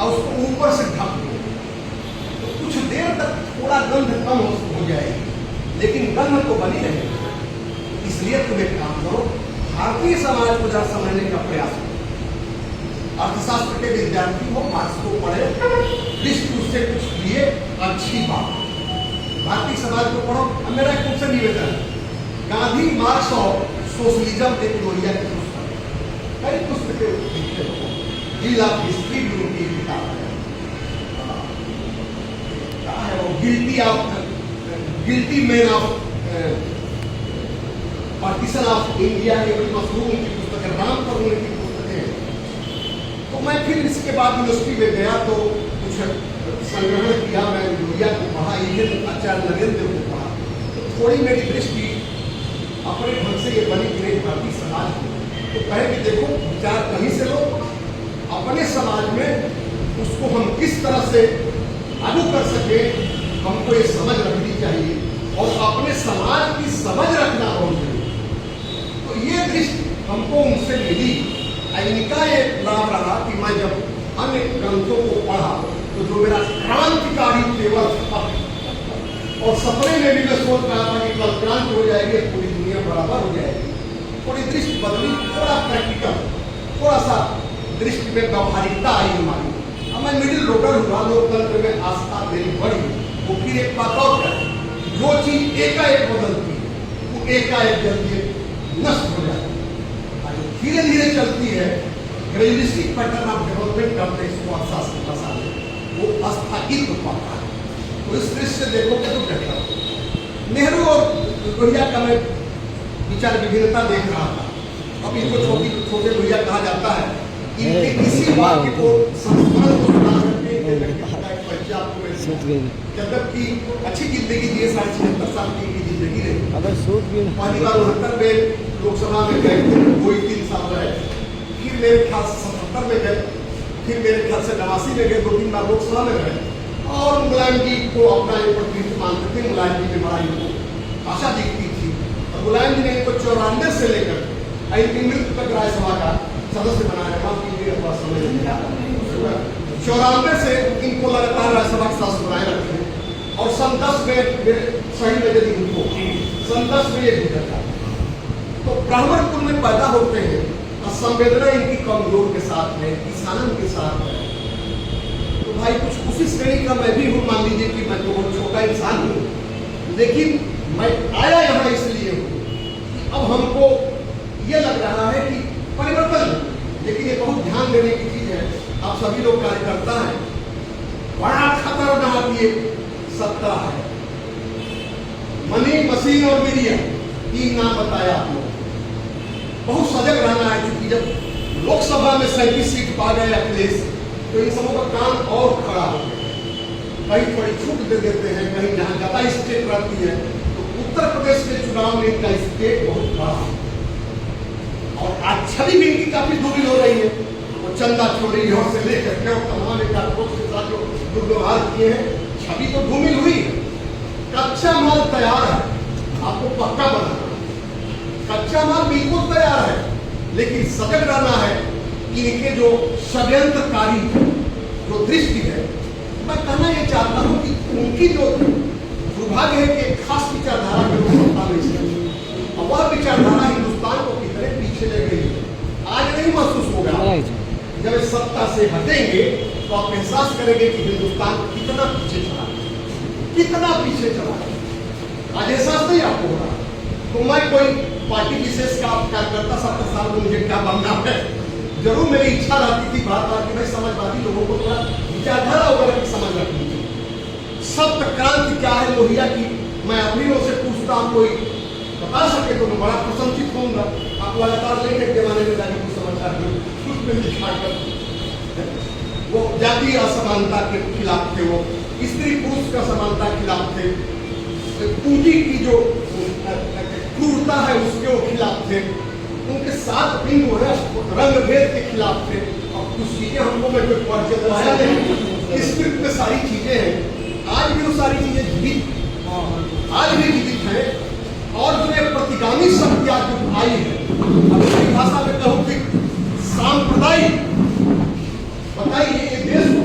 और उसको ऊपर से ढक दो तो कुछ देर तक थोड़ा गंध कम हो जाएगी, लेकिन गंध तो बनी रहेगी। इसलिए तुम एक काम करो, भारतीय समाज को जरा समझने का प्रयास करो। अर्थशास्त्र के विद्यार्थी हो, मार्क्स को पढ़े, दृष्टि उससे कुछ लिए, अच्छी बात। भारतीय समाज को पढ़ो। अब मेरा एक तुमसे निवेदन है, गांधी, मार्क्स और सोशलिज्म एक लोहिया की पुस्तक है, कई पुस्तकें लिखते हो, डील ऑफ हिस्ट्री भी उनकी किताब है, क्या है वो, guilty man of partition of India, ये बड़ी मशहूर उनकी पुस्तक है, राम पर उनकी पुस्तकें हैं। तो मैं फिर इसके बाद यूनिवर्सिटी में गया तो कुछ संग्रहण किया, मैं लोहिया को पढ़ा, इवन आचार्य नरेंद्र को पढ़ा, तो थोड़ी मेरी दृष्टि अपने ढंग से ये बनी कि नहीं भारतीय समाज को तो कहे कि देखो विचार कहीं से लो, अपने समाज में उसको हम किस तरह से लागू कर सके, हमको ये समझ रखनी चाहिए और अपने समाज की समझ रखना बहुत जरूरी। तो ये दृष्टि हमको उनसे मिली। इनका ये लाभ रहा कि मैं जब अन्य ग्रंथों को पढ़ा तो जो मेरा क्रांतिकारी तेवर था, और सपने में भी मैं सोच रहा था कि कल क्रांति हो जाएगी, पूरी दुनिया बराबर हो जाएगी, थोड़ी दृष्टि बदली, थोड़ा प्रैक्टिकल, थोड़ा सा दृष्टि में व्यवहारिकता आई हमारी। अब मैं मिडिल रोडर हुआ, लोकतंत्र में आस्था मेरी बढ़ी। वो फिर एक बात और है, जो चीज एकाएक बदलती है वो एकाएक जल्दी नष्ट हो जाती है, जो धीरे धीरे चलती है, ग्रेजुएलिस्टिक पैटर्न ऑफ डेवलपमेंट करते हैं इसको अर्थशास्त्र की भाषा में, वो स्थायित्व पाता है। तो इस दृश्य से देखोगे तो बेहतर हो। नेहरू और लोहिया का मैं विचार विभिन्नता देख रहा था। अब इनको छोटे लोहिया कहा जाता है। इनके किसी वाक्य को संस्करण को सुना करके जबकि अच्छी जिंदगी दिए, 76.5 साल की जिंदगी रही। पहली बार 69 में लोकसभा में गए थे, 2-3 साल रहे, फिर मेरे ख्याल से 77 में गए, फिर मेरे ख्याल से 89 में गए, 2-3 बार लोकसभा में रहे। और मुलायम जी को अपना एक प्रतिनिधि मानते थे, मुलायम जी में बड़ा इनको आशा दिखती थी, और मुलायम जी ने इनको 94 से लेकर इनकी मृत्यु तक राज्यसभा का सदस्य बनाया। माफ कीजिए थोड़ा समय लग गया। 94 से इनको लगातार राज्यसभा के सदस्य बनाए रखे हैं, और सन 10 में मेरे सही में यदि उनको सन 10 में ये गुजर जाता, तो ब्राह्मण कुल में पैदा होते हैं, और संवेदना इनकी कमजोर के साथ है, किसान के साथ है। तो भाई कुछ उसी श्रेणी का मैं भी हूँ, मान लीजिए कि मैं तो बहुत छोटा इंसान हूँ, लेकिन मैं आया यहाँ इसलिए हूँ कि अब हमको ये लग रहा है कि परिवर्तन, लेकिन ये बहुत ध्यान देने की चीज है। आप सभी लोग कार्यकर्ता हैं, बड़ा खतरनाक ये सत्ता है, मनी, मशीन और मीडिया, 3 नाम बताया आप लोग। बहुत सजग रहना है, क्योंकि जब लोकसभा में 37 सीट पा गए अखिलेश, तो इन सबों का काम और खड़ा हो गया। कहीं थोड़ी छूट दे देते हैं, कहीं जहां ज्यादा स्टेट रहती है, तो उत्तर प्रदेश के चुनाव में इनका स्टेट बहुत बड़ा है, और आज छवि भी इनकी काफी दूरी हो रही है। वो चंदा चोरी और से लेकर के तमाम के साथ जो दुर्व्यवहार किए हैं, छवि तो धूमिल हुई है। कच्चा माल तैयार है, आपको पक्का बनाना, कच्चा माल बिल्कुल तैयार है, लेकिन सजग रहना है। इनके जो षड्यंत्रकारी जो दृष्टि है, मैं कहना ये चाहता हूँ कि उनकी जो दुर्भाग्य है कि एक खास विचारधारा के लोग सत्ता में इसलिए, और वह विचारधारा हिंदुस्तान को कितने पीछे ले गई है, आज नहीं महसूस होगा। जब इस सत्ता से हटेंगे तो आप एहसास करेंगे कि हिंदुस्तान कितना पीछे चला, कितना पीछे चला। आज एहसास नहीं आपको होगा। तो मैं कोई पार्टी विशेष का कार्यकर्ता 70 साल में मुझे क्या बनना है, जरूर मेरी इच्छा रहती थी बार बार कि मैं समाजवादी लोगों को थोड़ा विचारधारा वगैरह की समझ रखनी थी। सप्त क्रांति क्या है लोहिया की, मैं अपनी लोग से पूछता हूँ, कोई बता सके तो मैं बड़ा प्रशंसित होऊंगा। आप लगातार लेने के जमाने में जाने को समझदार कुछ में दिखाकर वो जातीय असमानता के खिलाफ थे, वो स्त्री पुरुष का समानता के खिलाफ थे, पूंजी की जो क्रूरता है उसके वो खिलाफ थे, उनके साथ भी वो है रंग भेद के खिलाफ थे। और कुछ चीजें हमको मैं कोई पढ़ाया नहीं, स्क्रिप्ट में सारी चीजें हैं, आज भी वो सारी चीजें जीवित, आज भी जीवित है। और जो ये प्रतिगामी शक्ति आज जो आई है, अपनी भाषा में कहूँ कि सांप्रदायिक, बताइए ये देश को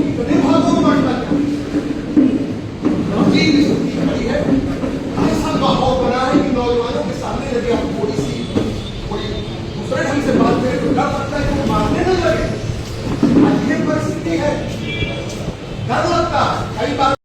तीन स्थिति खड़ी है।